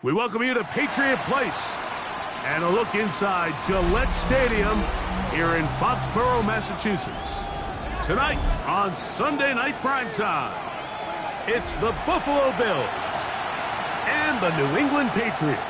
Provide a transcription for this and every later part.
We welcome you to Patriot Place and a look inside Gillette Stadium here in Foxborough, Massachusetts. Tonight on Sunday Night Primetime, it's the Buffalo Bills and the New England Patriots.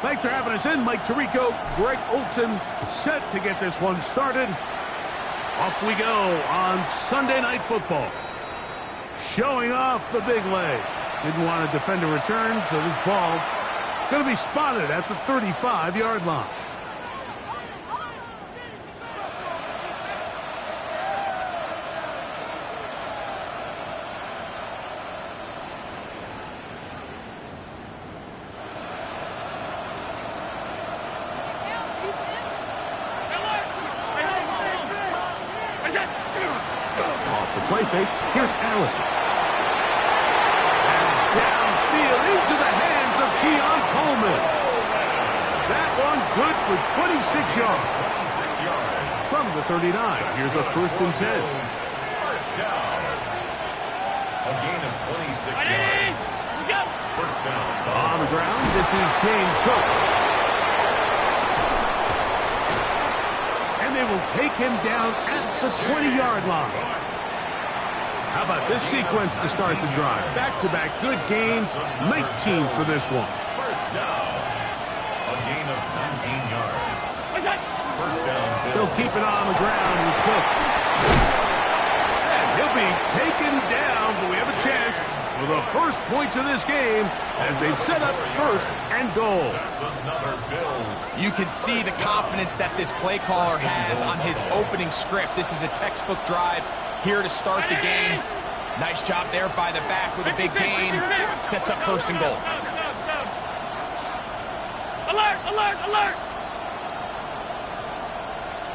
Thanks for having us in. Mike Tirico, Greg Olson, set to get this one started. Off we go on Sunday Night Football. Showing off the big leg. Didn't want to defend a return, so this ball is going to be spotted at the 35-yard line. Play fake. Here's Allen. And downfield into the hands of Keon Coleman. That one good for 26 yards. From the 39, here's a 1st and 10. First down. A gain of 26 yards. First down. On the ground, this is James Cook. And they will take him down at the 20-yard line. How about this sequence to start the drive? Back-to-back good gains, 19 for this one. First down. A gain of 19 yards. First down. They'll keep it on the ground with Cook. And he'll be taken down, but we have a chance for the first points of this game as they've set up 1st and goal. That's another Bills. You can see the confidence that this play caller has on his opening script. This is a textbook drive. Here to start the game. Nice job there by the back with a big gain. Sets up 1st and goal. Alert, alert, alert!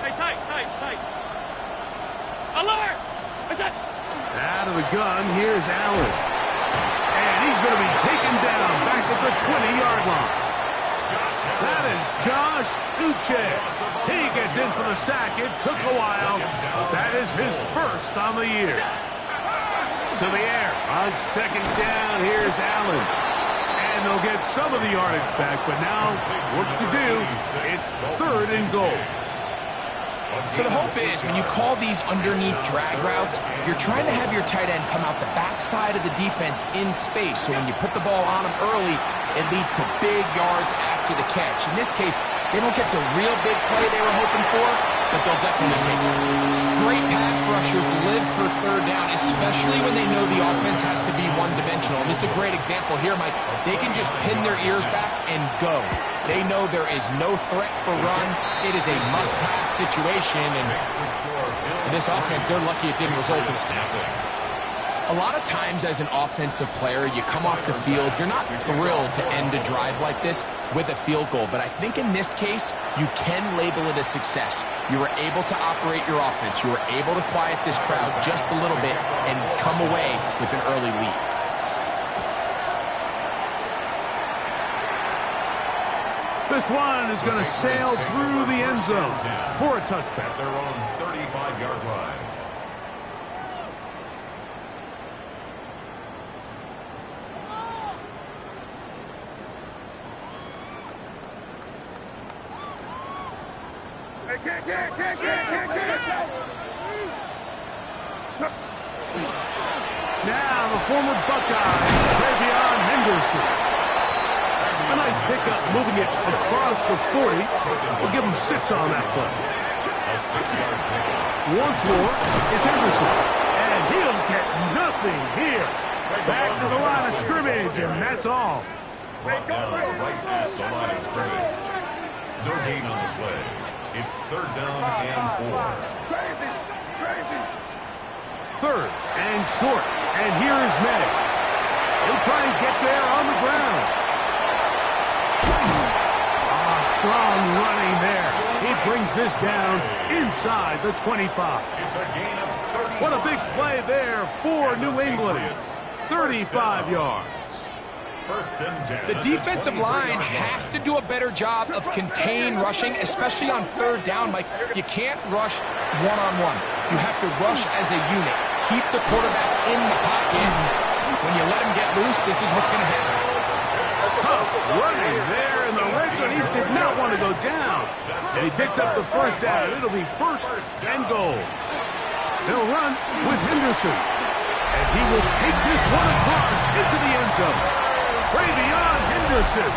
Hey, tight. Alert! Out of the gun, here's Allen. And he's going to be taken down back at the 20-yard line. That is Josh Uche. He gets in for the sack. It took a while. That is his 1st on the year. To the air. On 2nd down, here's Allen. And they'll get some of the yardage back, but now work to do. It's 3rd and goal. So the hope is when you call these underneath drag routes, you're trying to have your tight end come out the backside of the defense in space. So when you put the ball on him early, it leads to big yards after the catch. In this case, they don't get the real big play they were hoping for, but they'll definitely take it. Great pass rushers live for third down, especially when they know the offense has to be one-dimensional. And this is a great example here, Mike. They can just pin their ears back and go. They know there is no threat for run. It is a must-pass situation, and for this offense, they're lucky it didn't result in a sack. A lot of times as an offensive player, you come off the field, you're not thrilled to end a drive like this with a field goal. But I think in this case, you can label it a success. You were able to operate your offense. You were able to quiet this crowd just a little bit and come away with an early lead. This one is going to sail through the end zone for a touchback. Their own 35-yard line. Now the former Buckeye, Travion Henderson. A nice pickup, moving it across the 40. We'll give him 6 on that play. A 6-yard pickup. Once more, it's Henderson. And he'll get nothing here. Back to the line of scrimmage, and that's all. Brought down right at the line of scrimmage. No gain on the play. It's third down and 4. Third and short. And here is May. He'll try and get there on the ground. Strong running there. He brings this down inside the 25. It's a gain of 30. What a big play there for New England. 35 yards. First and 10. The defensive line has to do a better job of contain rushing, especially on third down. Like, you can't rush one-on-one. You have to rush as a unit. Keep the quarterback in the pocket. When you let him get loose, this is what's going to happen. Running there in the red zone. He did not want to go down. And he picks up the first down. It'll be first and goal. They'll run with Henderson. And he will take this one across into the end zone. Travion Henderson.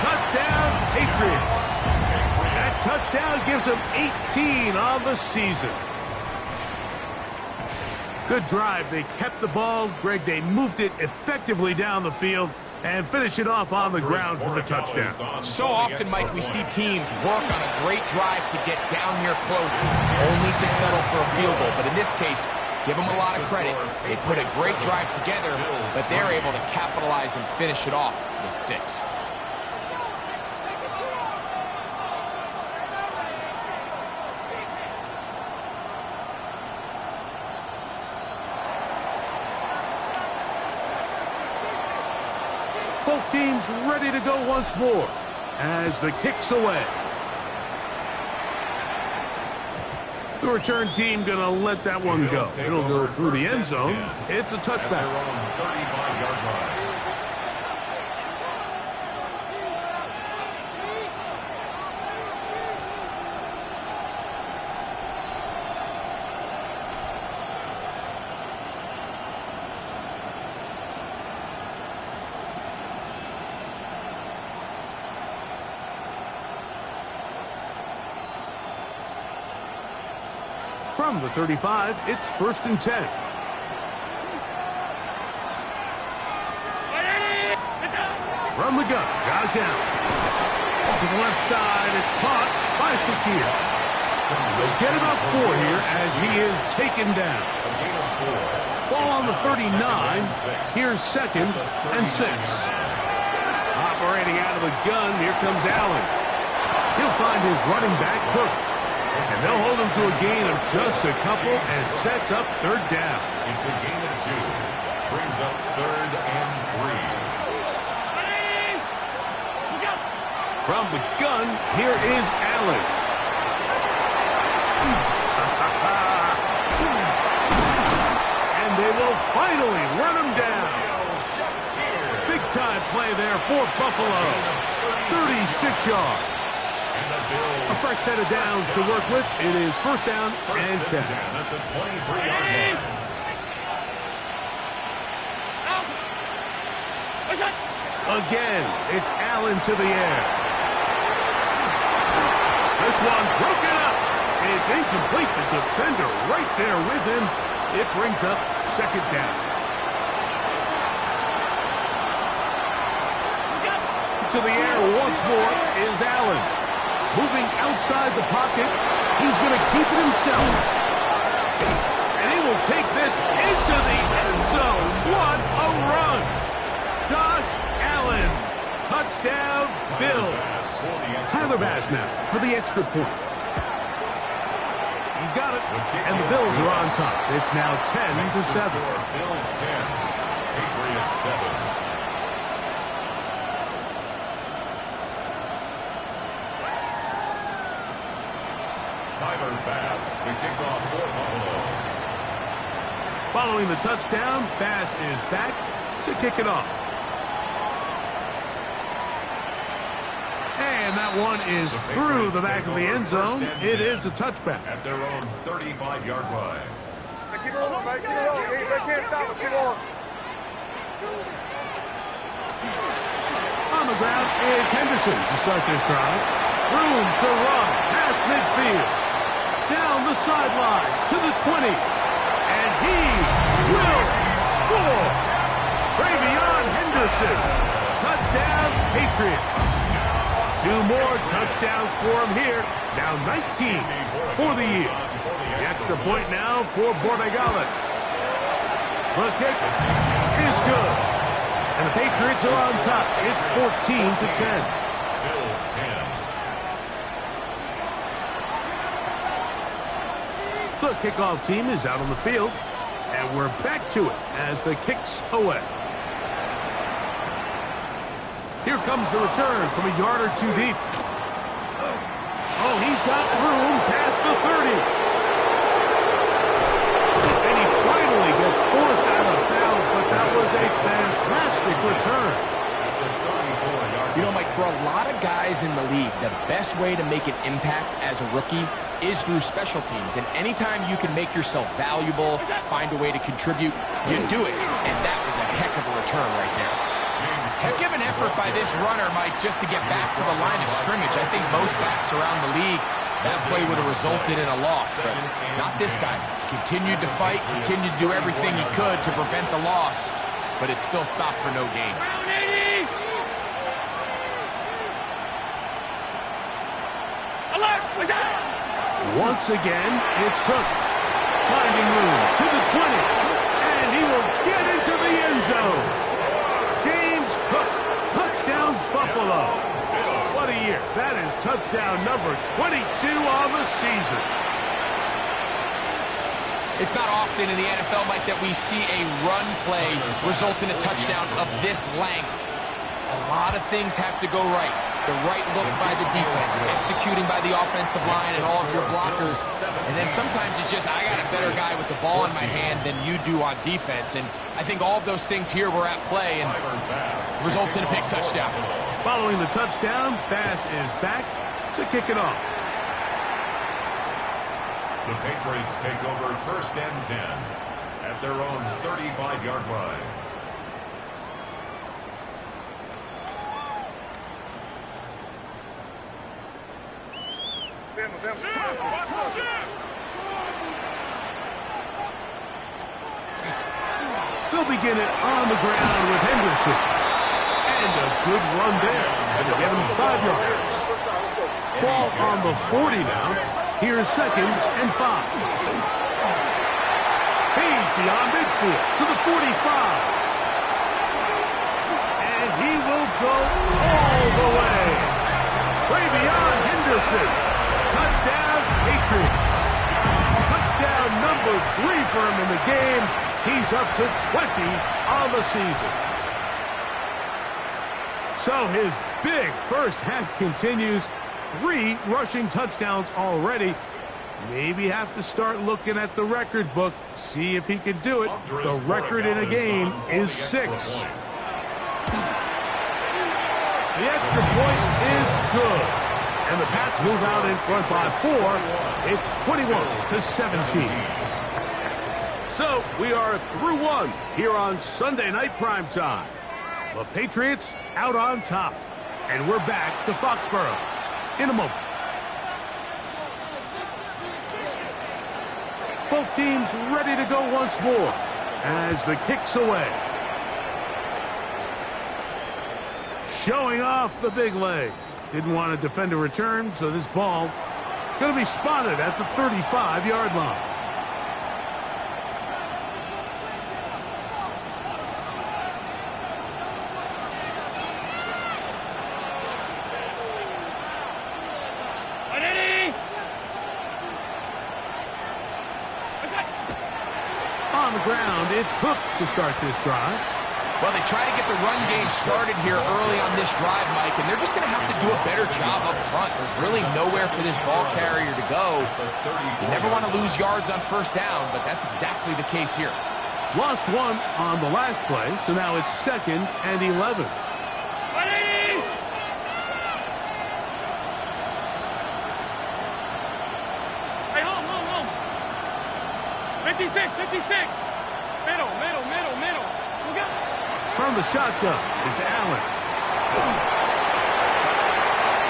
Touchdown, Patriots. That touchdown gives them 18 on the season. Good drive. They kept the ball. Greg, they moved it effectively down the field and finish it off on the ground for the touchdown. So often, Mike, we see teams work on a great drive to get down here close, only to settle for a field goal. But in this case, give them a lot of credit. They put a great drive together, but they're able to capitalize and finish it off with 6. Both teams ready to go once more as the kick's away. The return team going to let that one go. It'll go through the end zone. It's a touchback. 35-yard line. From the 35, it's first and 10. From the gun, Josh Allen. To the left side, it's caught by Shakir. They'll get about 4 here as he is taken down. Ball on the 39. Here's second and 6. Operating out of the gun, here comes Allen. He'll find his running back, Cooks. And they'll hold him to a gain of just a couple and sets up third down. It's a gain of 2. Brings up third and 3. From the gun, here is Allen. And they will finally run him down. Big time play there for Buffalo. 36 yards. A fresh set of downs to work with. It is first down and 10. At the 23-yard line. Again, it's Allen to the air. This one broken up. It's incomplete. The defender right there with him. It brings up second down. To the air once more is Allen. Moving outside the pocket. He's going to keep it himself. And he will take this into the end zone. What a run. Josh Allen. Touchdown, Bills. Tyler Bass now for the extra point. He's got it. And the Bills are on top. It's now 10-7. Bills 10, Patriots 7. Tyler Bass to kick off for Buffalo. Following the touchdown, Bass is back to kick it off. And that one is through the back of the end zone. It is a touchback. At their own 35-yard line. Keep it on, mate. Keep it on. They can't stop us. Keep on. On the ground, it's Henderson to start this drive. Room to run past midfield. Down the sideline to the 20. And he will score. Travion Henderson. Touchdown, Patriots. Two more touchdowns for him here. Now 19 for the year. The extra point now for Borregales. The kick is good. And the Patriots are on top. It's 14-10. Bills 10. The kickoff team is out on the field. And we're back to it as the kick's away. Here comes the return from a yard or two deep. Oh, he's got room past the 30. And he finally gets forced out of bounds, but that was a fantastic return. You know, Mike, for a lot of guys in the league, the best way to make an impact as a rookie is through special teams. And anytime you can make yourself valuable, find a way to contribute, you do it. And that was a heck of a return right there. Heck of an effort by this runner, Mike, just to get back to the line of scrimmage. I think most backs around the league, that play would have resulted in a loss, but not this guy. Continued to fight, continued to do everything he could to prevent the loss, but it still stopped for no gain. Alert! Was out! Once again, it's Cook. Finding room to the 20, and he will get into the end zone. James Cook, touchdown Buffalo. What a year. That is touchdown number 22 on the season. It's not often in the NFL, Mike, that we see a run play result in a touchdown of this length. A lot of things have to go right. The right look by the defense, executing by the offensive line and all of your blockers. And then sometimes it's just, I got a better guy with the ball in my hand than you do on defense. And I think all of those things here were at play and results in a big touchdown. Following the touchdown, Bass is back to kick it off. The Patriots take over first and 10 at their own 35-yard line. They'll begin it on the ground with Henderson. And a good run there. And they get him 5 yards. Ball on the 40 now. Here's second and 5. He's beyond midfield to the 45. And he will go all the way. Travion Henderson. Touchdown, Patriots. Touchdown number 3 for him in the game. He's up to 20 on the season. So his big first half continues. 3 rushing touchdowns already. Maybe have to start looking at the record book, see if he can do it. The record in a game is 6. The extra point is good. And the Pats move out in front by 4. It's 21-17. So we are through 1 here on Sunday Night Primetime. The Patriots out on top. And we're back to Foxborough in a moment. Both teams ready to go once more as the kick's away. Showing off the big leg. Didn't want to defend a return, so this ball going to be spotted at the 35-yard line. On the ground, it's Cook to start this drive. Well, they try to get the run game started here early on this drive, Mike, and they're just going to have to do a better job up front. There's really nowhere for this ball carrier to go. You never want to lose yards on first down, but that's exactly the case here. Lost one on the last play, so now it's 2nd and 11. Hey, home. 56. Middle. From the shotgun, it's Allen.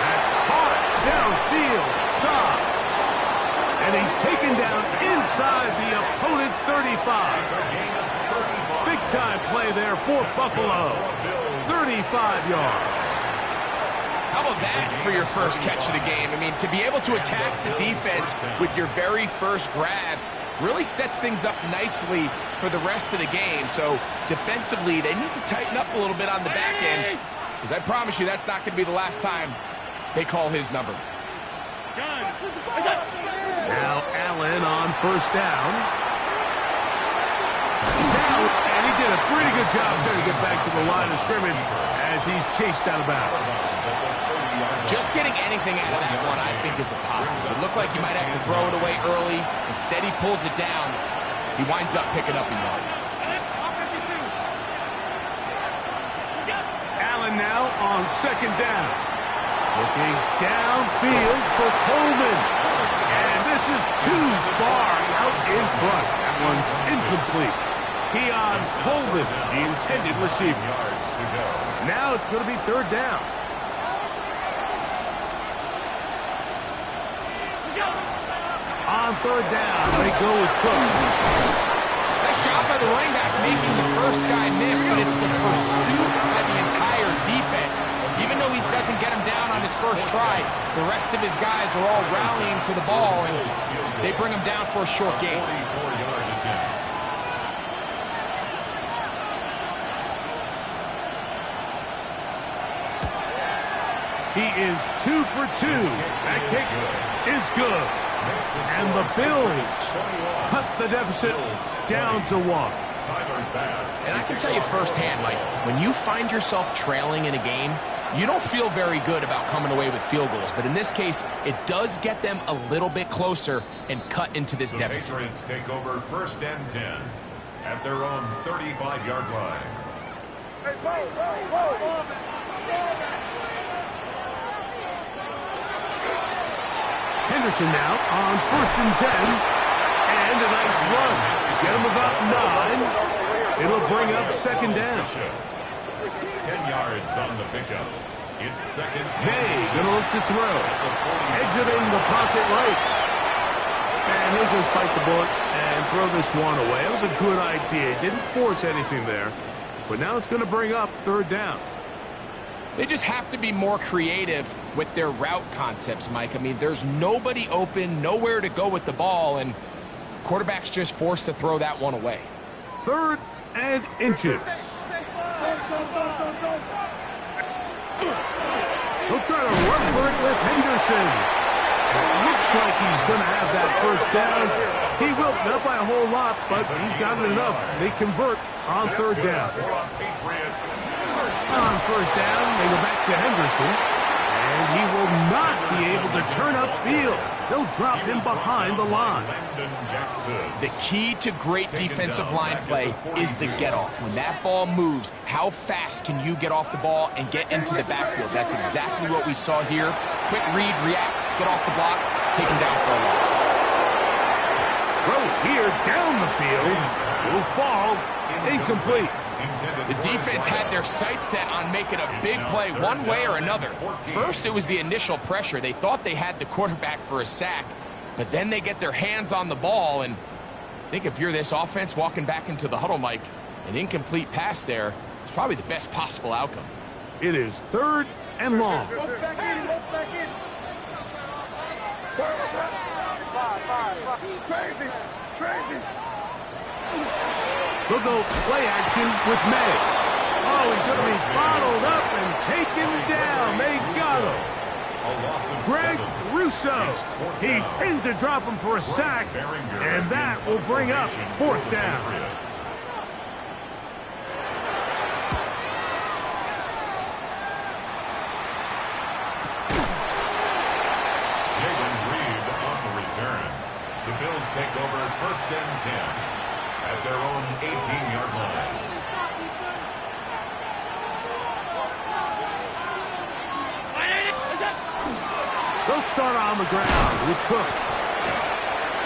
That's caught downfield. Dobbs. And he's taken down inside the opponent's 35. Big-time play there for Buffalo. 35 yards. How about that for your first catch of the game? I mean, to be able to attack the defense with your very first grab really sets things up nicely for the rest of the game. So defensively, they need to tighten up a little bit on the back end, because I promise you that's not going to be the last time they call his number. Now Allen on first down. And he did a pretty good job there to get back to the line of scrimmage as he's chased out of bounds. Just getting anything out of that one, I think, is a positive. It looked like he might have to throw it away early. Instead, he pulls it down. He winds up picking up a yard. Allen now on second down. Looking downfield for Coleman. And this is too far out in front. That one's incomplete. Keon Coleman, the intended receiver. Now it's going to be third down. On third down, they go with Cook. Nice job by the running back making the first guy miss, but it's the pursuit by the entire defense. Even though he doesn't get him down on his first try, the rest of his guys are all rallying to the ball, and they bring him down for a short gain. He is 2 for 2. That kick is good. And the Bills cut the deficit down to 1. And I can tell you firsthand, Mike, when you find yourself trailing in a game, you don't feel very good about coming away with field goals. But in this case, it does get them a little bit closer and cut into this deficit. The Patriots take over 1st and 10 at their own 35-yard line. Henderson now on 1st and 10. And a nice run. Get him about 9. It'll bring up 2nd down. 10 yards on the pickup. It's 2nd. May gonna look to throw. Exiting the pocket right. And he'll just bite the bullet and throw this one away. It was a good idea. Didn't force anything there. But now it's going to bring up 3rd down. They just have to be more creative with their route concepts, Mike. I mean, there's nobody open, nowhere to go with the ball, and quarterback's just forced to throw that one away. 3rd and inches. He'll try to run for it with Henderson. Looks like he's going to have that first down. He will, not by a whole lot, but he's got it enough. They convert on 3rd down. On 1st down, they go back to Henderson. And he will not be able to turn upfield. They'll drop him behind the line. The key to great defensive line play is the get-off. When that ball moves, how fast can you get off the ball and get into the backfield? That's exactly what we saw here. Quick read, react, get off the block, take him down for a loss. Throw here down the field. Will fall. Incomplete. The defense had their sights set on making a big play one way or another. First, it was the initial pressure. They thought they had the quarterback for a sack, but then they get their hands on the ball, and I think if you're this offense walking back into the huddle, Mike, an incomplete pass there is probably the best possible outcome. It is 3rd and long. Let's back in. Crazy. They'll go play action with May. Oh, he's going to be bottled up and taken down. They got him. Greg Russo. He's in to drop him for a sack, and that will bring up 4th down. The Bills take over 1st and 10 at their own 18-yard line. They'll start on the ground with Cook.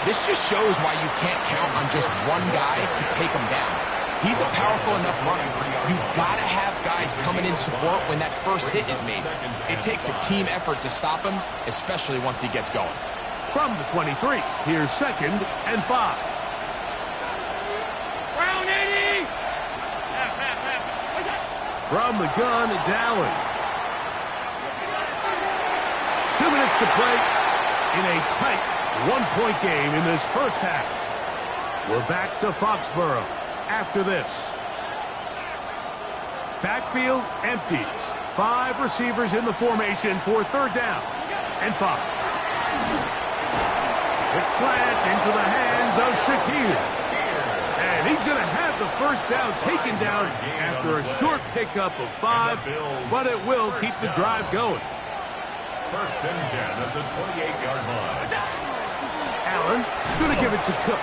This just shows why you can't count on just one guy to take him down. He's a powerful enough runner. You got to have guys coming in support when that first hit is made. It takes a team effort to stop him, especially once he gets going. From the 23, here's 2nd and 5. Round 80! From the gun, it's Allen. 2 minutes to play in a tight 1-point game in this first half. We're back to Foxborough after this. Backfield empties. 5 receivers in the formation for 3rd down and 5. It's slant into the hands of Shakir. And he's going to have the 1st down taken down after a short pickup of 5, but it will keep the drive going. 1st and 10 at the 28-yard line. Allen going to give it to Cook.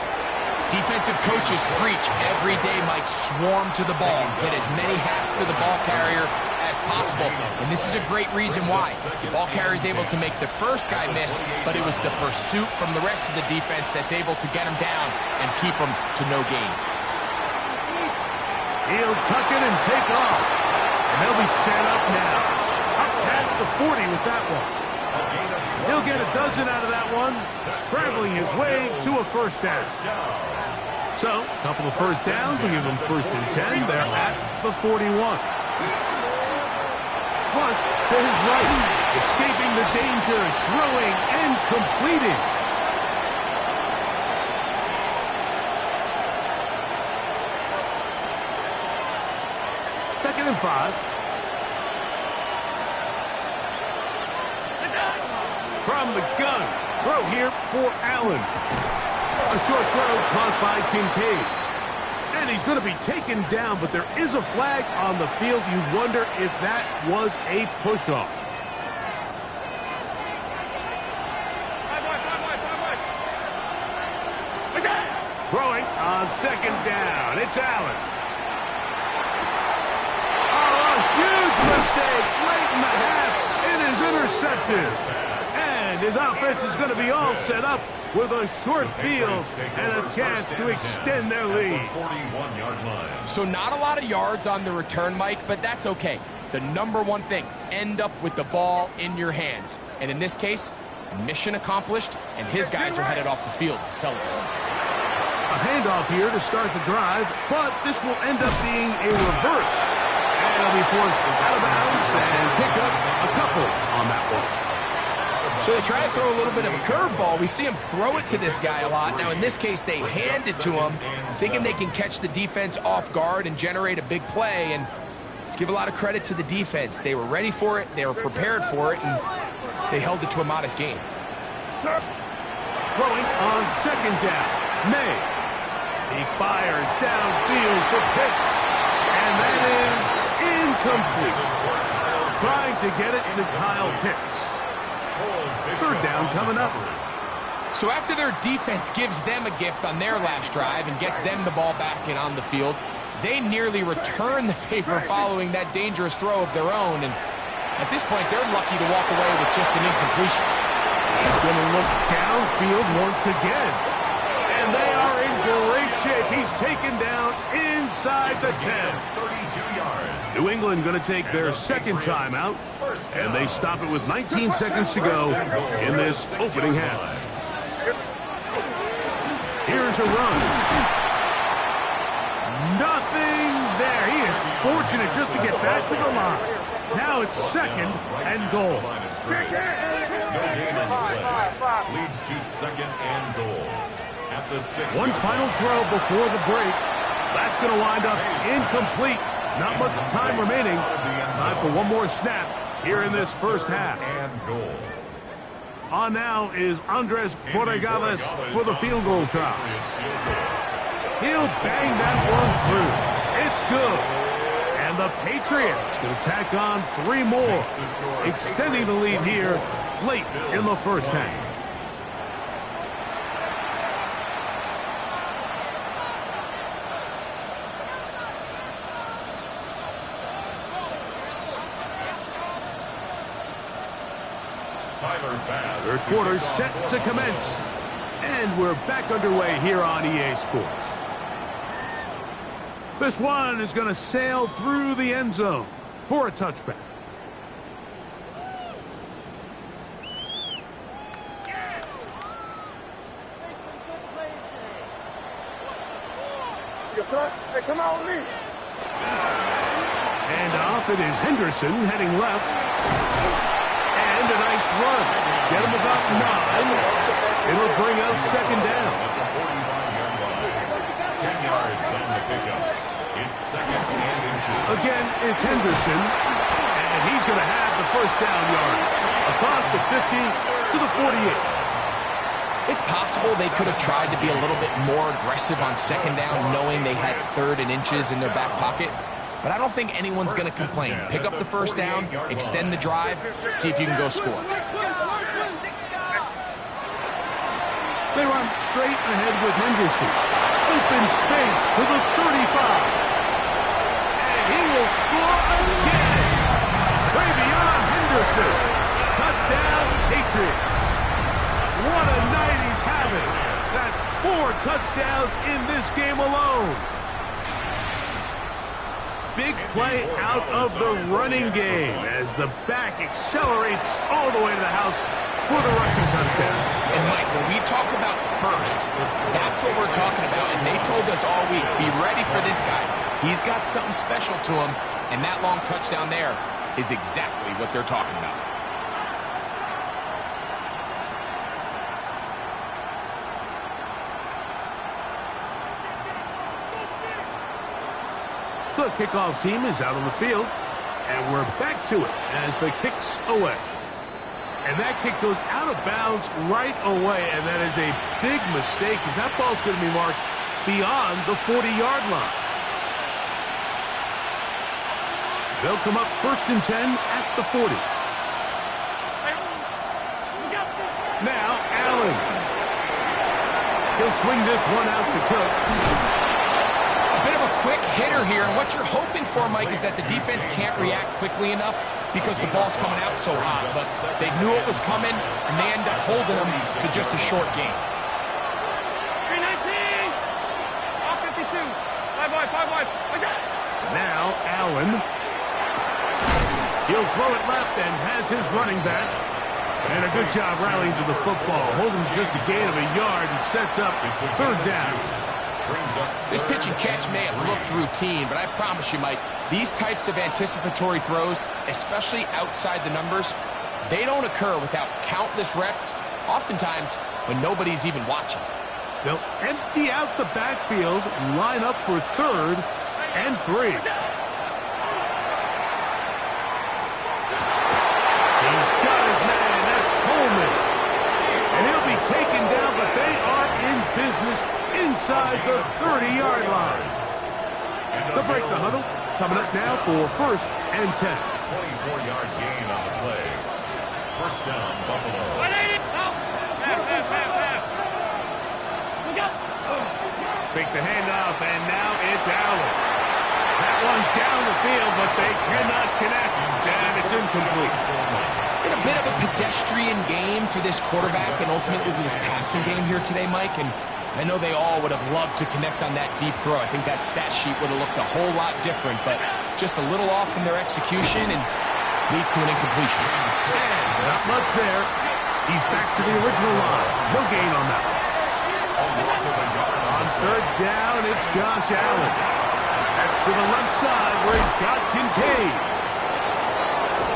Defensive coaches preach every day, Mike, swarm to the ball. Get as many hats to the ball carrier as possible. And this is a great reason why. The ball carrier is able to make the first guy miss, but it was the pursuit from the rest of the defense that's able to get him down and keep him to no gain. He'll tuck it and take off. And they'll be set up now. Up past the 40 with that one. He'll get a dozen out of that one, scrambling his way to a 1st down. So, a couple of 1st downs will give them 1st and 10. They're at the 41. Flush to his right, escaping the danger, throwing and completing. Second and 5. From the gun, throw here for Allen. A short throw caught by Kincaid. And he's going to be taken down, but there is a flag on the field. You wonder if that was a push-off. Throwing on 2nd down. It's Allen. Oh, a huge mistake late in the half. It is intercepted. And his offense is going to be all set up with a short field and a chance to extend their lead. So not a lot of yards on the return, Mike, but that's okay. The number one thing, end up with the ball in your hands. And in this case, mission accomplished, and his guys are headed off the field to celebrate. A handoff here to start the drive, but this will end up being a reverse. And he'll be forced out of bounds and pick up a couple on that one. So they try to throw a little bit of a curveball. We see him throw it to this guy a lot. Now, in this case, they hand it to him, thinking they can catch the defense off guard and generate a big play. And let's give a lot of credit to the defense. They were ready for it, they were prepared for it, and they held it to a modest gain. Throwing on 2nd down, May. He fires downfield for Pitts, and that is incomplete. Trying to get it to Kyle Pitts. 3rd down coming up. So after their defense gives them a gift on their last drive and gets them the ball back and on the field, they nearly return the favor following that dangerous throw of their own. And at this point, they're lucky to walk away with just an incompletion. He's going to look downfield once again. And they are in great shape. He's taken down inside the 10. 32 yards. New England going to take their 2nd timeout, and they stop it with 19 seconds to go in this opening half. Here's here's a run. Nothing there. He is fortunate just to get back to the line. Now it's second and goal. No gain on the play. Leads to second and goal. At the 6. One final throw before the break. That's going to wind up incomplete. Not much time remaining. Time for one more snap here in this first half. And goal. On now is Andres Borregales for the field goal try. He'll bang that one through. It's good. And the Patriots will tack on 3 more, extending the lead here late in the first half. Third quarter set to commence. And we're back underway here on EA Sports. This one is going to sail through the end zone for a touchback. Hey, come on with me. And off it is Henderson heading left. And a nice run. Get him about 9. It'll bring up second down. 10 yards on the pickup. It's second and inches. Again, it's Henderson. And he's going to have the first down yard. Across the 50 to the 48. It's possible they could have tried to be a little bit more aggressive on second down, knowing they had 3rd and inches in their back pocket. But I don't think anyone's going to complain. Pick up the first down, extend the drive, see if you can go score. They run straight ahead with Henderson. Open space to the 35. And he will score again. Travion Henderson. Touchdown, Patriots. What a night he's having. That's 4 touchdowns in this game alone. Big play out of the running game as the back accelerates all the way to the house for the rushing touchdown. And Mike, when we talk about burst, that's what we're talking about. And they told us all week, be ready for this guy. He's got something special to him. And that long touchdown there is exactly what they're talking about. The kickoff team is out on the field, and we're back to it as the kick's away. And that kick goes out of bounds right away, and that is a big mistake because that ball's going to be marked beyond the 40-yard line. They'll come up 1st and 10 at the 40. Now, Allen. He'll swing this one out to Cook. Bit of a quick hitter here, and what you're hoping for, Mike, is that the defense can't react quickly enough because the ball's coming out so hot. But they knew it was coming, and they end up holding them to just a short game. 319! Off 52. 5 wide, 5 wide. Now, Allen. He'll throw it left and has his running back. And a good job rallying to the football. Holden's just a gain of a yard and sets up 3rd down. This pitch and catch may have looked routine, but I promise you, Mike, these types of anticipatory throws, especially outside the numbers, they don't occur without countless reps, oftentimes when nobody's even watching. They'll empty out the backfield and line up for 3rd and 3. He's got his man. That's Coleman. And he'll be taken down, but they are in business inside the 30-yard line. They'll break the huddle. Coming up now for 1st and 10. 24-yard gain on the play. 1st down, Buffalo. Fake the handoff, and now it's Allen. That one down the field, but they cannot connect, and it's incomplete. It's been a bit of a pedestrian game for this quarterback and ultimately this passing game here today, Mike, and I know they all would have loved to connect on that deep throw. I think that stat sheet would have looked a whole lot different, but just a little off in their execution and leads to an incompletion. And not much there. He's back to the original line. No gain on that. Loss of a yard third down, it's Josh Allen. That's to the left side where he's got Kincaid.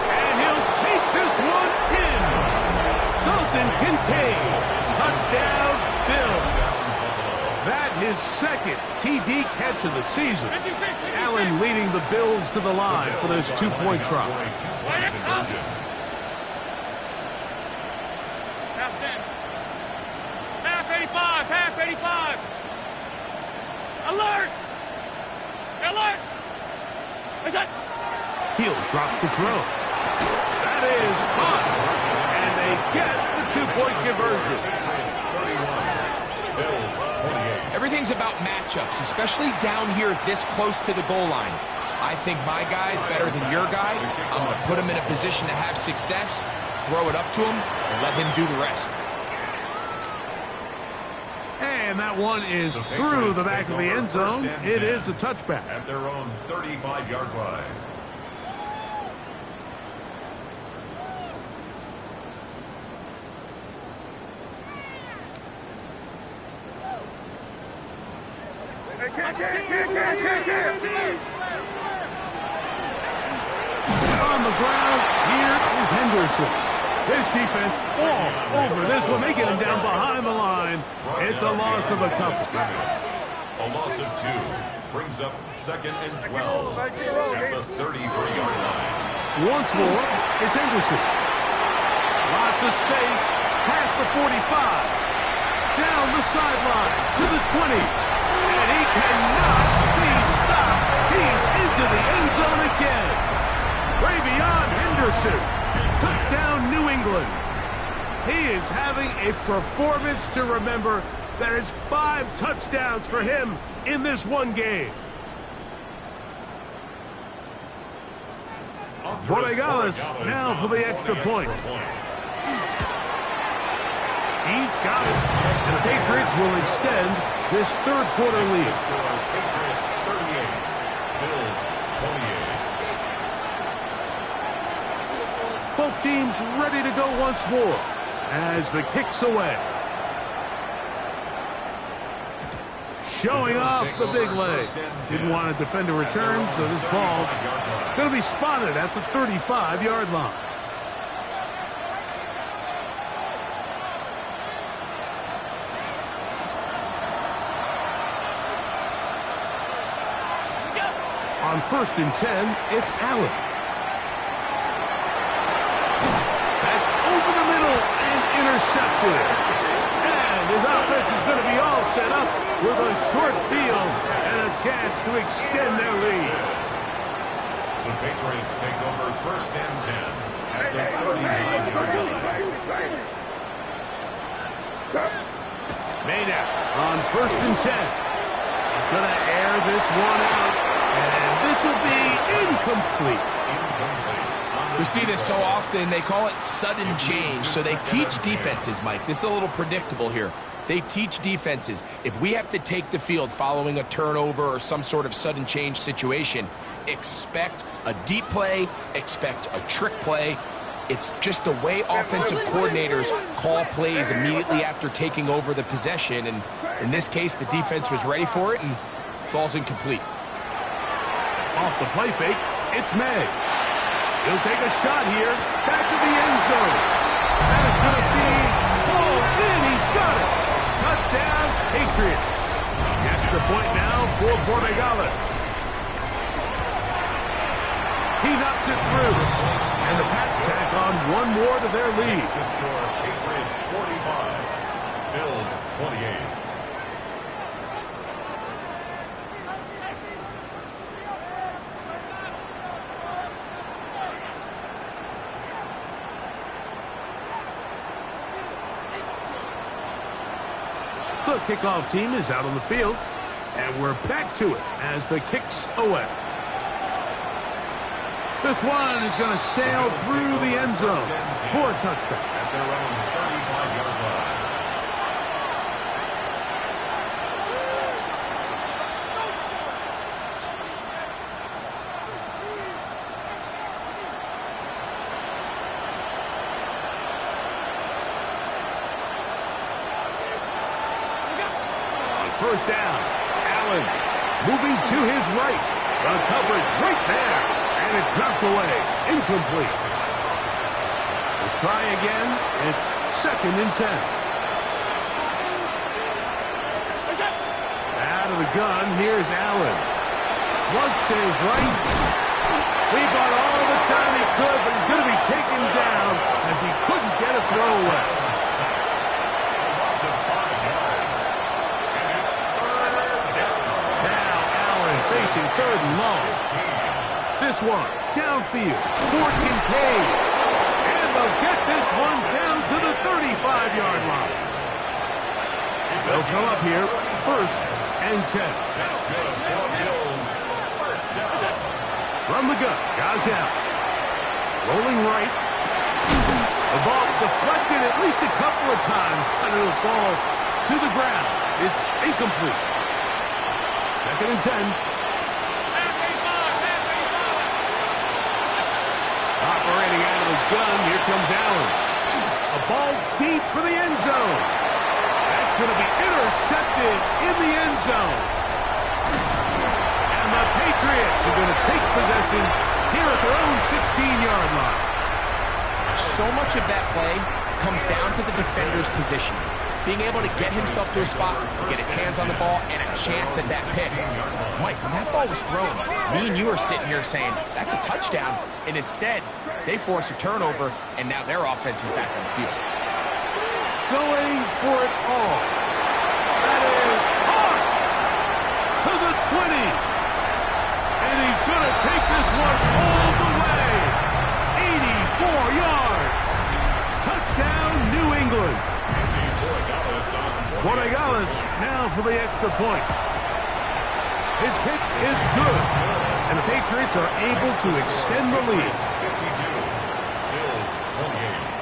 And he'll take this one in. Dalton Kincaid. Touchdown, Bills. That his second TD catch of the season. Allen leading the Bills to the line for this two-point try. Half 85, half 85. Alert! Alert! Is it? He'll drop to throw. That is caught. And they get the two-point conversion. Everything's about matchups, especially down here this close to the goal line. I think my guy's better than your guy. I'm going to put him in a position to have success, throw it up to him, and let him do the rest. And that one is through the back of the end zone. It is a touchback. At their own 35-yard line. On the ground, here is Henderson. His defense all over this one. They get him down behind the line. It's a loss of a couple. A loss of 2 brings up 2nd and 12 at the 33-yard line. Once more, it's Henderson. Lots of space past the 45. Down the sideline to the 20. And he cannot be stopped. He's into the end zone again. Travion Henderson. Touchdown, New England. He is having a performance to remember. That is 5 touchdowns for him in this one game. Borregales now for the extra point. He's got it. And the Patriots will extend this third quarter lead. Patriots 38, Bills 28. Both teams ready to go once more as the kick's away. Showing off the big leg. Didn't want to defend a return, so this ball going to be spotted at the 35-yard line. On 1st and 10, it's Allen. That's over the middle and intercepted. And his offense is going to be all set up with a short field and a chance to extend their lead. The Patriots take over 1st and 10 at the 39-yard line. Maynard on 1st and 10. He's going to air this one out. And this will be incomplete. We see this so often. They call it sudden change. So they teach defenses, Mike. This is a little predictable here. They teach defenses. If we have to take the field following a turnover or some sort of sudden change situation, expect a deep play, expect a trick play. It's just the way offensive coordinators call plays immediately after taking over the possession. And in this case, the defense was ready for it and falls incomplete. Off the play fake, it's May. He'll take a shot here, back to the end zone. That is going to be pulled in. He's got it. Touchdown, Patriots. Extra point now for Borregales. He knocks it through. And the Pats tack on one more to their lead. The score, Patriots 45, Bills 28. The kickoff team is out on the field, and we're back to it as the kick's away. This one is going to sail through the end zone for a touchback. At their own 35-yard line. first down. Allen moving to his right. The coverage right there. And it's knocked away. Incomplete. We'll try again. It's 2nd and 10. Out of the gun, here's Allen. Flush to his right. He bought all the time he could, but he's going to be taken down as he couldn't get a throw away. Now Allen facing 3rd and long. This one, downfield, for Kincaid. And they'll get this one down to the 35-yard line. They'll come up here, 1st and 10. That's good for Bills. First down. From the gun, guys out. Rolling right. The ball deflected at least a couple of times, but it'll fall to the ground. It's incomplete. 2nd and 10. Operating out of the gun, here comes Allen. A ball deep for the end zone. That's going to be intercepted in the end zone. And the Patriots are going to take possession here at their own 16-yard line. So much of that play comes down to the defender's position. Being able to get himself to a spot, to get his hands on the ball, and a chance at that pick. Mike, when that ball was thrown, me and you are sitting here saying, that's a touchdown. And instead, they force a turnover, and now their offense is back on the field. Going for it all. That is hard to the 20. And he's going to take this one all the way. 84 yards. Touchdown, New England. Borregales now for the extra point. His kick is good. And the Patriots are able to extend the lead. 52. Bills 28.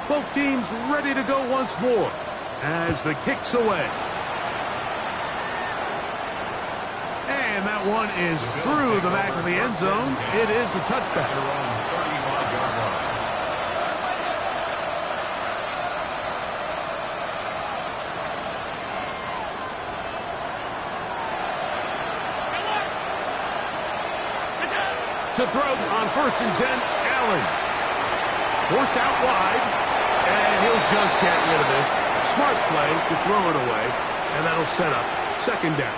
Both teams ready to go once more as the kick's away. And that one is through the back of the end zone. It is a touchback. To throw on 1st and 10, Allen. Forced out wide, and he'll just get rid of this. Smart play to throw it away, and that'll set up 2nd down.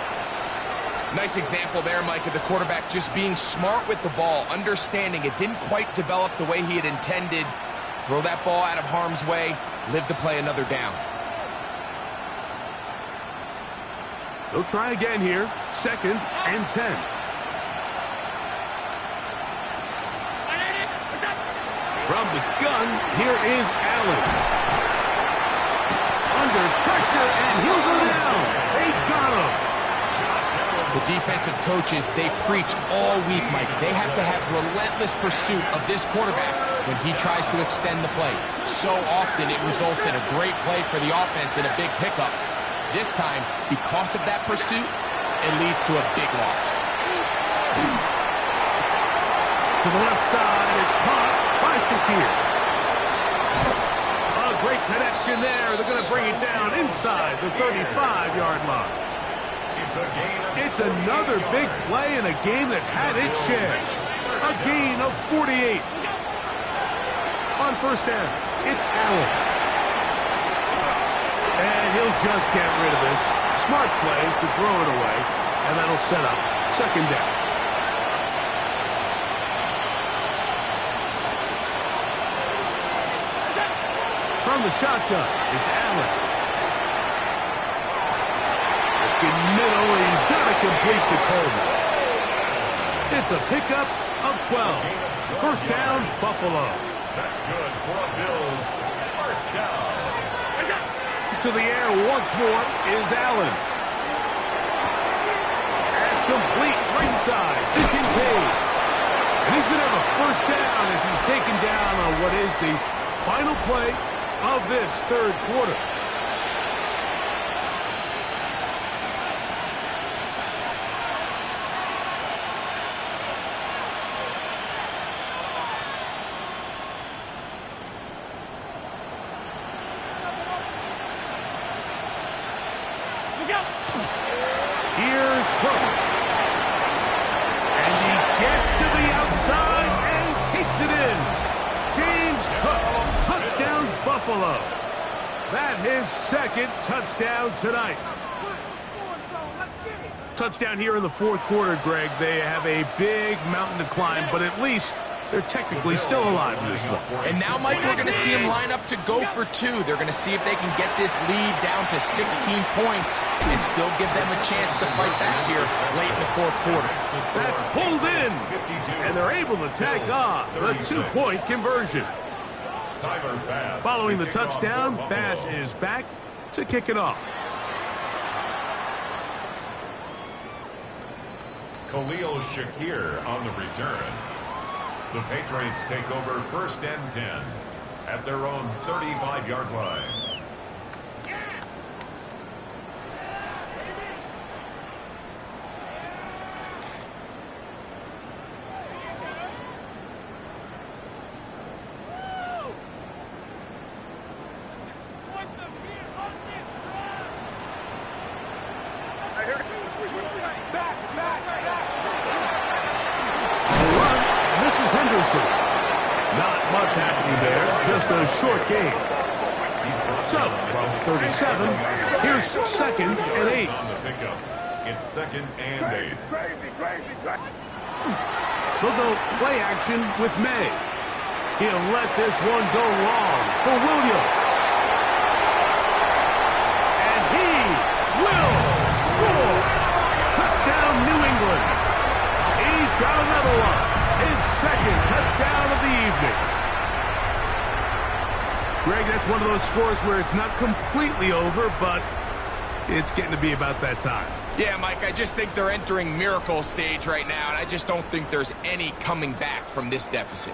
Nice example there, Mike, of the quarterback just being smart with the ball, understanding it didn't quite develop the way he had intended. Throw that ball out of harm's way, live to play another down. They'll try again here, 2nd and 10. From the gun, here is Allen. Under pressure, and he'll go down. They got him. The defensive coaches, they preached all week, Mike. They have to have relentless pursuit of this quarterback when he tries to extend the play. So often it results in a great play for the offense and a big pickup. This time, because of that pursuit, it leads to a big loss. To the left side, it's caught by Shakir. A great connection there. They're going to bring it down inside the 35-yard line. It's another big play in a game that's had its share. A gain of 48. On 1st down, it's Allen. And he'll just get rid of this. Smart play to throw it away, and that'll set up 2nd down. From the shotgun, it's Allen. Looking middle, he's got to complete to Coleman. It's a pickup of 12. 1st down, Buffalo. That's good for Bills. 1st down. To the air once more is Allen. Pass complete ringside to Kincaid. And he's going to have a 1st down as he's taken down on what is the final play of this 3rd quarter. Here's Cook. And he gets to the outside and takes it in. James Cook, touchdown Buffalo. That his second touchdown tonight. Touchdown here in the fourth quarter, Greg. They have a big mountain to climb, but at least they're technically still alive in this one. And now, Mike, we're going to see them line up to go for two. They're going to see if they can get this lead down to 16 points and still give them a chance to fight back here late in the fourth quarter. That's pulled in, and they're able to tack on the two-point conversion. Following the touchdown, Bass is back to kick it off. Khalil Shakir on the return. The Patriots take over 1st and 10 at their own 35-yard line. Not much happening there, just a short game. So, from 37, here's 2nd and 8. It's 2nd and 8. They'll go play action with May. He'll let this one go long for Williams. And he will score. Touchdown, New England. He's got another one. His second touchdown of the evening. Greg, that's one of those scores where it's not completely over, but it's getting to be about that time. Yeah, Mike, I just think they're entering miracle stage right now, and I just don't think there's any coming back from this deficit.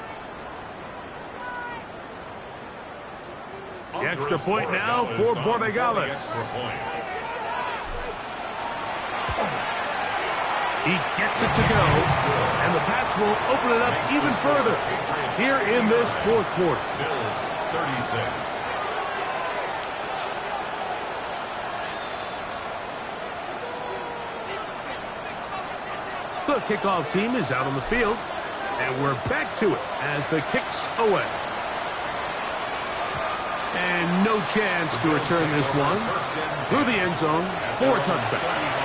The extra point now for Borregales. He gets it to go, and the Pats will open it up even further here in this fourth quarter. Bills 36. The kickoff team is out on the field, and we're back to it as the kick's away. And no chance to return this one through the end zone for a touchback.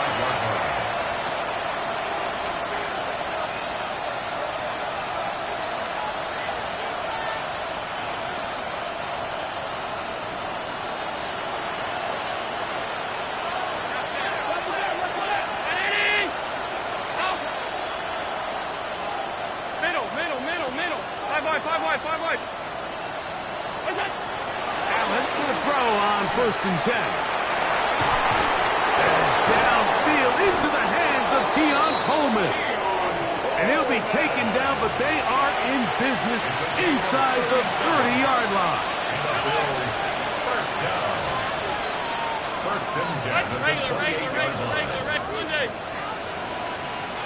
First and 10. And downfield into the hands of Keon Coleman. And he'll be taken down, but they are in business inside the 30-yard line. And the Bills first down. 1st and 10. Regular, Monday.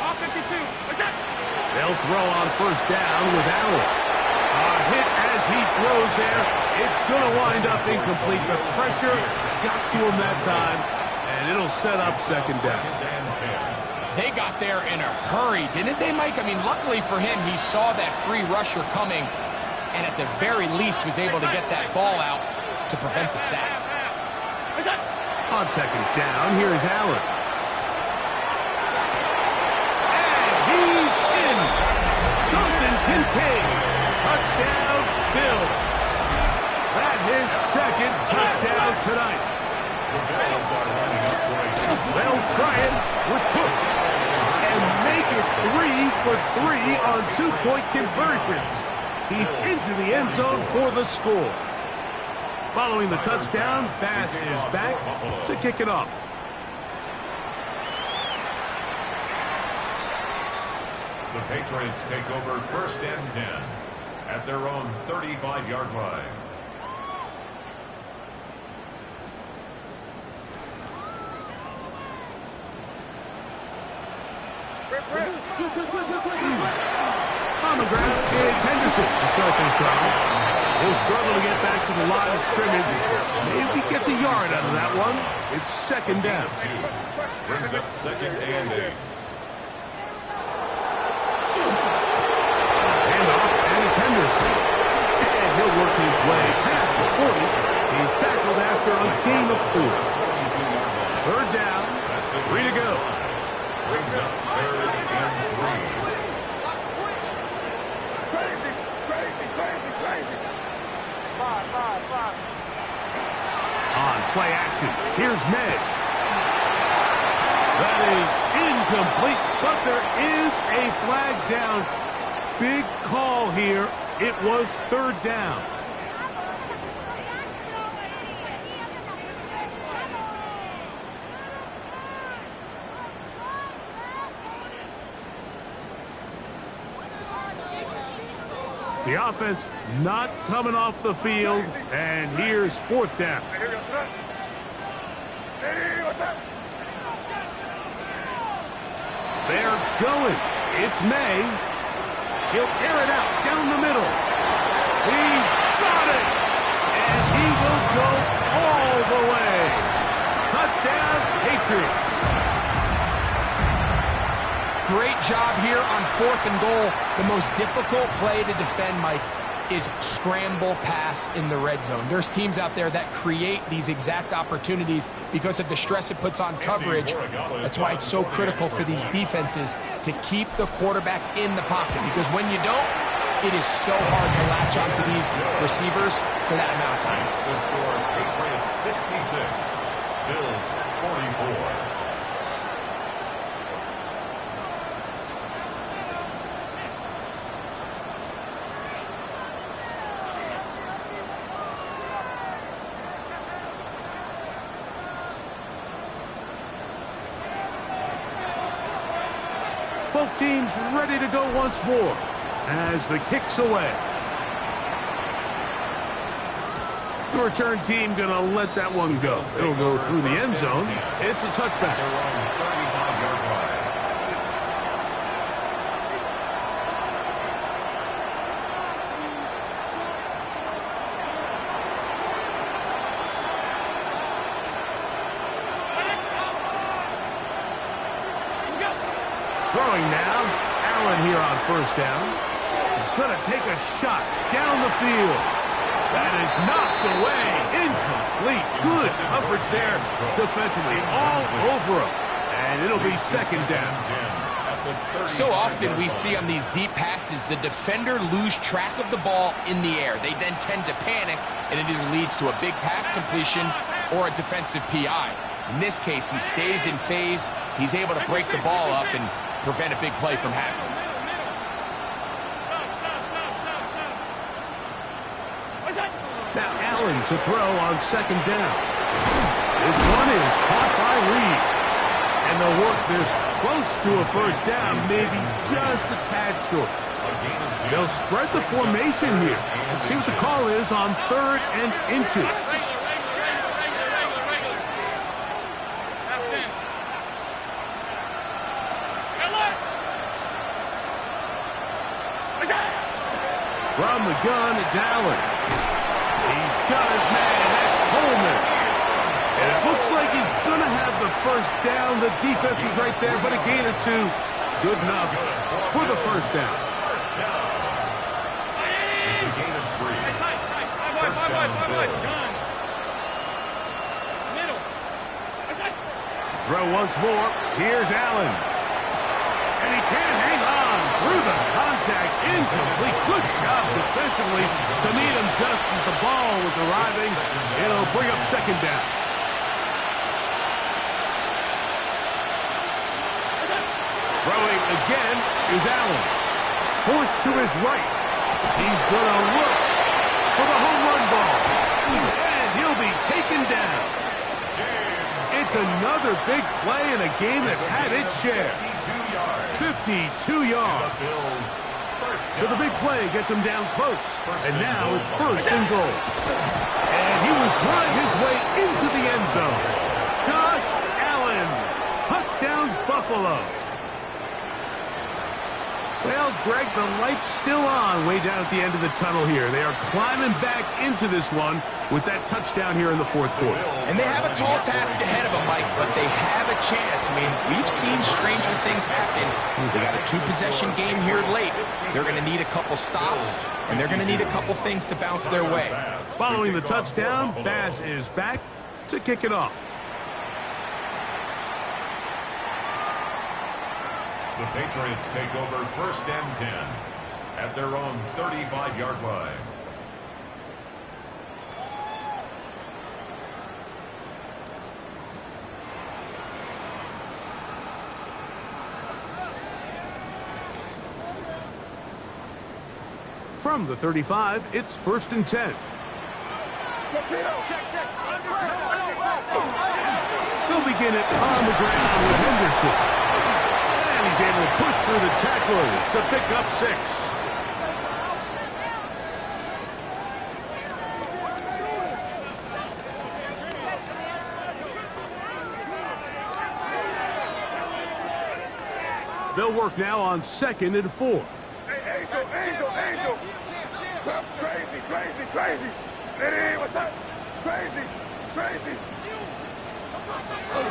All 52. What's that? They'll throw on first down with Allen. A hit as he throws there. It's going to wind up incomplete. The pressure got to him that time, and it'll set up 2nd down. They got there in a hurry, didn't they, Mike? I mean, luckily for him, he saw that free rusher coming, and at the very least was able to get that ball out to prevent the sack. On 2nd down, here's Allen. And he's in. Dalton Kincaid. Touchdown, Bills. That's his 2nd touchdown tonight. They'll try it with Cook and make it 3 for 3 on 2-point conversions. He's into the end zone for the score. Following the touchdown, Bass is back to kick it off. The Patriots take over 1st and 10 at their own 35-yard line. On the ground, it's Henderson to start this drive. He'll struggle to get back to the line of scrimmage. Maybe gets a yard out of that one. It's second down. Brings up second and 8. Handoff, and it's Henderson. And he'll work his way past the 40. He's tackled after a gain of 4. Third down, 3 to go. Brings up third and 3. Crazy. 5. On play action, here's Meg. That is incomplete, but there is a flag down. Big call here. It was third down. The offense not coming off the field, and here's fourth down. They're going. It's May. He'll air it out down the middle. He's got it. And he will go all the way. Touchdown, Patriots. Great job here on 4th and goal. The most difficult play to defend, Mike, is scramble pass in the red zone. There's teams out there that create these exact opportunities because of the stress it puts on coverage. That's why it's so critical for these defenses to keep the quarterback in the pocket, because when you don't, it is so hard to latch onto these receivers for that amount of time. The score, Patriots 66, Bills 44. Both teams ready to go once more as the kick's away. The return team going to let that one go. It'll go through the end zone. It's a touchback. Throwing now, Allen here on first down. He's going to take a shot down the field. That is knocked away. Incomplete. Good coverage there defensively all over him. And it'll be second down. So often we see on these deep passes, the defender lose track of the ball in the air. They then tend to panic, and it either leads to a big pass completion or a defensive PI. In this case, he stays in phase. He's able to break the ball up and prevent a big play from happening. Now Allen to throw on second down. This one is caught by Reed. And they'll work this close to a first down, maybe just a tad short. They'll spread the formation here. Let's see what the call is on 3rd and inches. From the gun, it's Allen. He's got his man. That's Coleman. And it looks like he's going to have the first down. The defense was right there, but a gain of 2. Good enough for the first down. It's a gain of 3. First down, Bills. Throw once more. Here's Allen. And he can't hang on through the contact. Incomplete. Good job defensively to meet him just as the ball was arriving. It'll bring up second down. Throwing again is Allen. Forced to his right. He's going to look for the home run ball. And he'll be taken down. It's another big play in a game that's had its share. 52 yards. So the big play gets him down close. And now it's first and goal. And he will drive his way into the end zone. Josh Allen. Touchdown, Buffalo. Well, Greg, the light's still on way down at the end of the tunnel here. They are climbing back into this one with that touchdown here in the fourth quarter. And they have a tall task ahead of them, Mike, but they have a chance. I mean, we've seen stranger things happen. They got a two-possession game here late. They're going to need a couple stops, and they're going to need a couple things to bounce their way. Following the touchdown, Bass is back to kick it off. The Patriots take over 1st and 10 at their own 35-yard line. From the 35, it's 1st and 10. They'll begin it on the ground with Henderson. And he's able to push through the tacklers to pick up 6. They'll work now on 2nd and 4. Hey, Angel. Crazy. Hey, what's up? Crazy.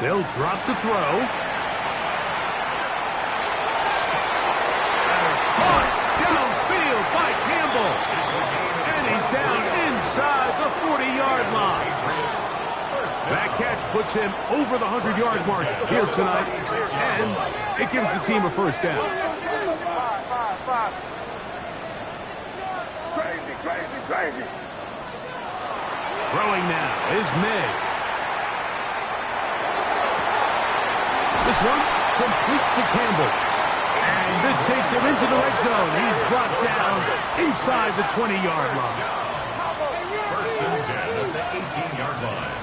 They'll drop to throw. Downfield by Campbell. And he's down inside the 40-yard line. That catch puts him over the 100-yard mark here tonight. And it gives the team a 1st down. Crazy. Throwing now is May. This one complete to Campbell. And this takes him into the red zone. He's brought down inside the 20-yard line. 1st and 10 at the 18-yard line.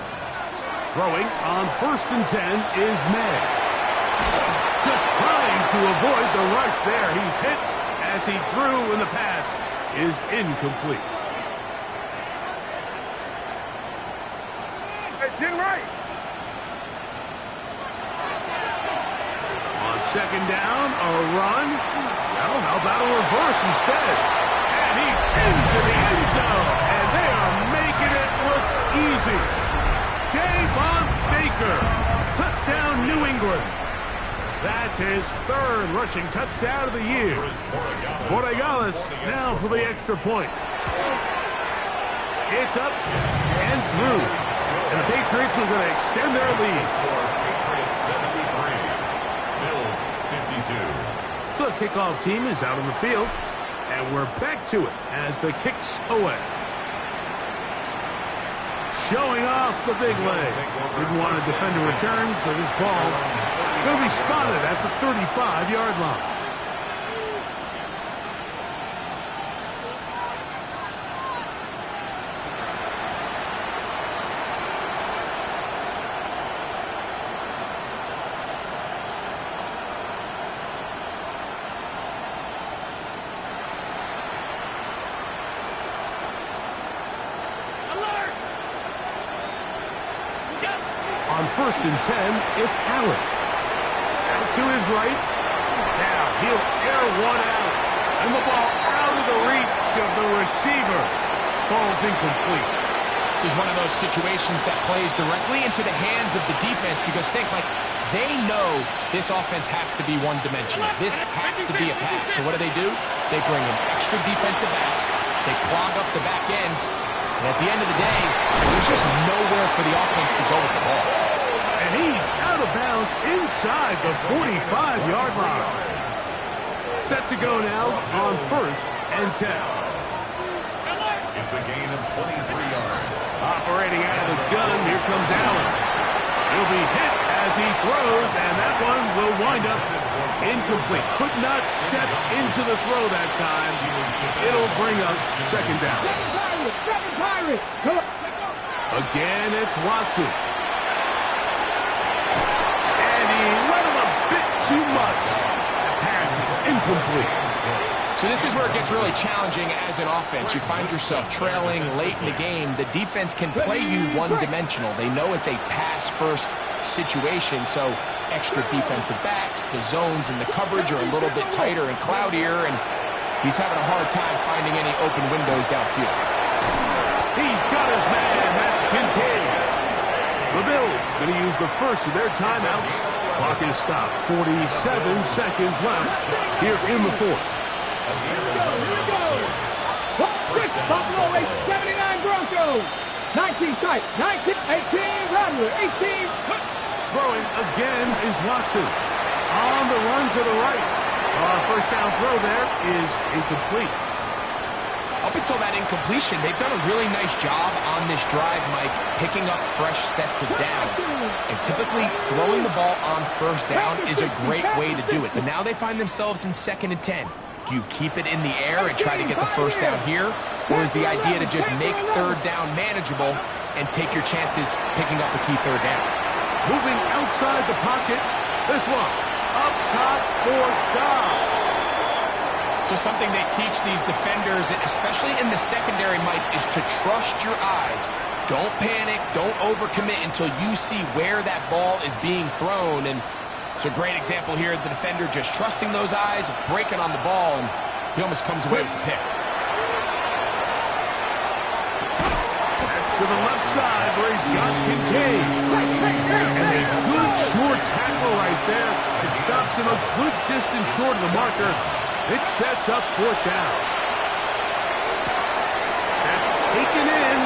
Throwing on 1st and 10 is May. Just trying to avoid the rush there. He's hit as he threw, and the pass is incomplete. It's in right. On 2nd down, a run. Well, how about a reverse instead? And he's into the end zone, and they are making it look easy. Javon Baker, touchdown New England. That's his 3rd rushing touchdown of the year. Borregales now for the extra point. It's up and through. And the Patriots are going to extend their lead. Patriots 73, Bills 52. The kickoff team is out on the field. And we're back to it as the kick's away. Showing off the big leg. Didn't want to defend a return, so this ball going to be spotted at the 35-yard line. On 1st and 10, it's Allen. Out to his right. Now he'll air one out. And the ball out of the reach of the receiver. Ball's incomplete. This is one of those situations that plays directly into the hands of the defense because think, like, they know this offense has to be one-dimensional. This has to be a pass. So what do? They bring in extra defensive backs. They clog up the back end. And at the end of the day, there's just nowhere for the offense to go with the ball. And he's out of bounds inside the 45-yard line. Set to go now on 1st and 10. It's a gain of 23 yards. Operating out of the gun, here comes Allen. He'll be hit as he throws, and that one will wind up incomplete. Could not step into the throw that time. It'll bring up 2nd down. Again, it's Watson. And he let him a bit too much. The pass passes incomplete. So this is where it gets really challenging as an offense. You find yourself trailing late in the game. The defense can play you one-dimensional. They know it's a pass-first situation, so extra defensive backs, the zones and the coverage are a little bit tighter and cloudier, and he's having a hard time finding any open windows downfield. He's got his man. That's Kincaid. The Bills going to use the first of their timeouts. Clock is stopped. 47 seconds left here in the fourth. Here we go. Buffalo race 79 Broncos. 19 tight. 19, 18 Rattler. 18. Throwing again is Watson. On the run to the right. First down throw there is incomplete. Up until that incompletion, they've done a really nice job on this drive, Mike, picking up fresh sets of downs. And typically, throwing the ball on first down is a great way to do it. But now they find themselves in 2nd and 10. Do you keep it in the air and try to get the first down here? Or is the idea to just make third down manageable and take your chances picking up a key third down? Moving outside the pocket. This one, up top for Dobbs. So something they teach these defenders, especially in the secondary, Mike, is to trust your eyes. Don't panic, don't overcommit until you see where that ball is being thrown. And it's a great example here, the defender just trusting those eyes, breaking on the ball, and he almost comes away with the pick. That's to the left side where he's got Kincaid. And a good short tackle right there. It stops him a good distance short of the marker. It sets up 4th down. That's taken in.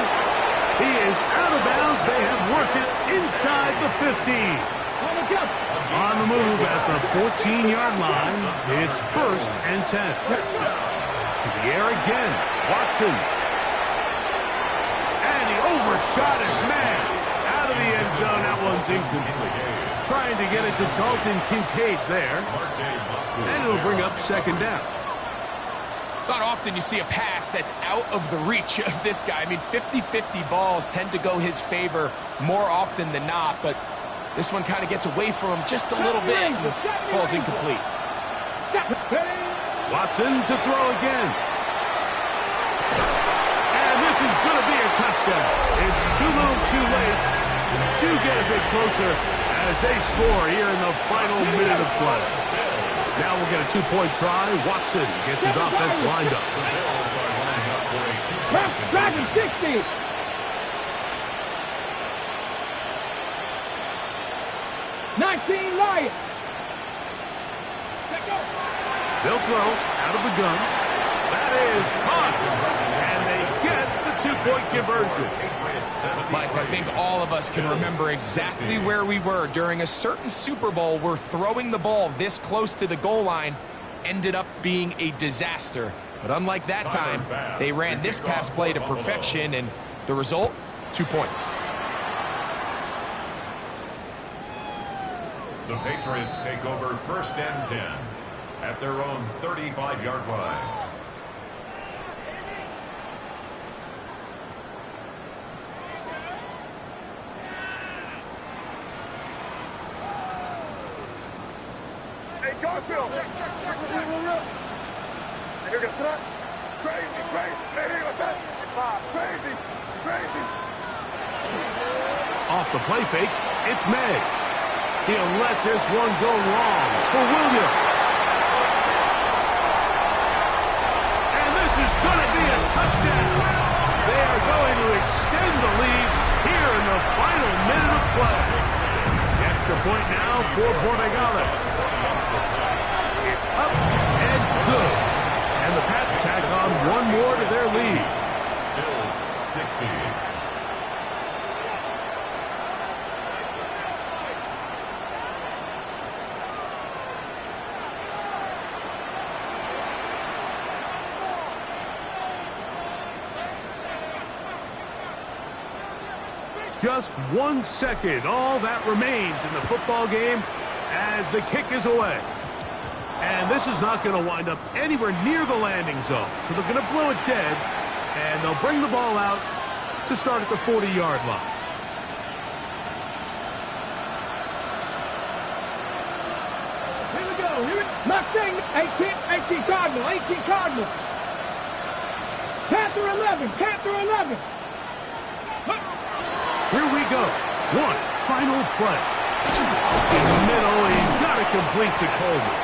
He is out of bounds. They have worked it inside the 15. On the move at the 14-yard line. It's 1st and 10. To the air again. Watson. And he overshot his man. Out of the end zone. That one's incomplete. Trying to get it to Dalton Kincaid there. And it'll bring up 2nd down. It's not often you see a pass that's out of the reach of this guy. I mean, 50-50 balls tend to go his favor more often than not, but this one kind of gets away from him just a little bit and falls incomplete. Watson to throw again. And this is going to be a touchdown. It's too little too late. Do get a bit closer as they score here in the final minute of play. Now we'll get a 2-point try. Watson gets his offense lined up. Driving 60. Lions. They'll throw out of the gun. That is caught. And they get the 2-point conversion. Mike, I think all of us can remember exactly where we were during a certain Super Bowl where throwing the ball this close to the goal line ended up being a disaster. But unlike that time, they ran this pass play to perfection, and the result, 2 points. The Patriots take over 1st and 10 at their own 35-yard line. Garfield. Check. And you're going to sit up? Crazy. Hey, what's that? Crazy. Off the play fake, it's Meg. He'll let this one go long for Williams. And this is going to be a touchdown. They are going to extend the lead here in the final minute of play. Extra point now for Borregales. It's up and good. And the Pats tack on one more to their lead. Bills 60. Just 1 second, all that remains in the football game as the kick is away. And this is not going to wind up anywhere near the landing zone. So they're going to blow it dead, and they'll bring the ball out to start at the 40-yard line. Here we go. Left thing, 18 Cardinal, 18 Cardinal. Panther 11, Panther 11. Here we go. One final play. In the middle, he's got it complete to Coleman.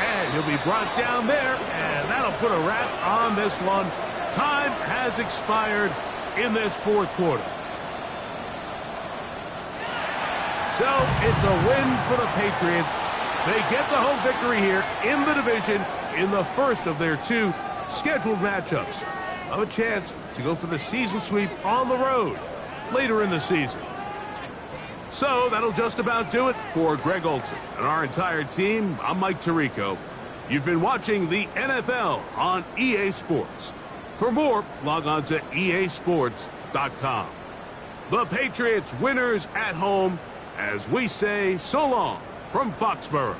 And he'll be brought down there, and that'll put a wrap on this one. Time has expired in this fourth quarter. So it's a win for the Patriots. They get the home victory here in the division in the first of their two scheduled matchups. Have a chance to go for the season sweep on the road later in the season. So that'll just about do it for Greg Olson and our entire team. I'm Mike Tirico. You've been watching the NFL on EA Sports. For more, log on to easports.com. The Patriots winners at home as we say so long from Foxborough.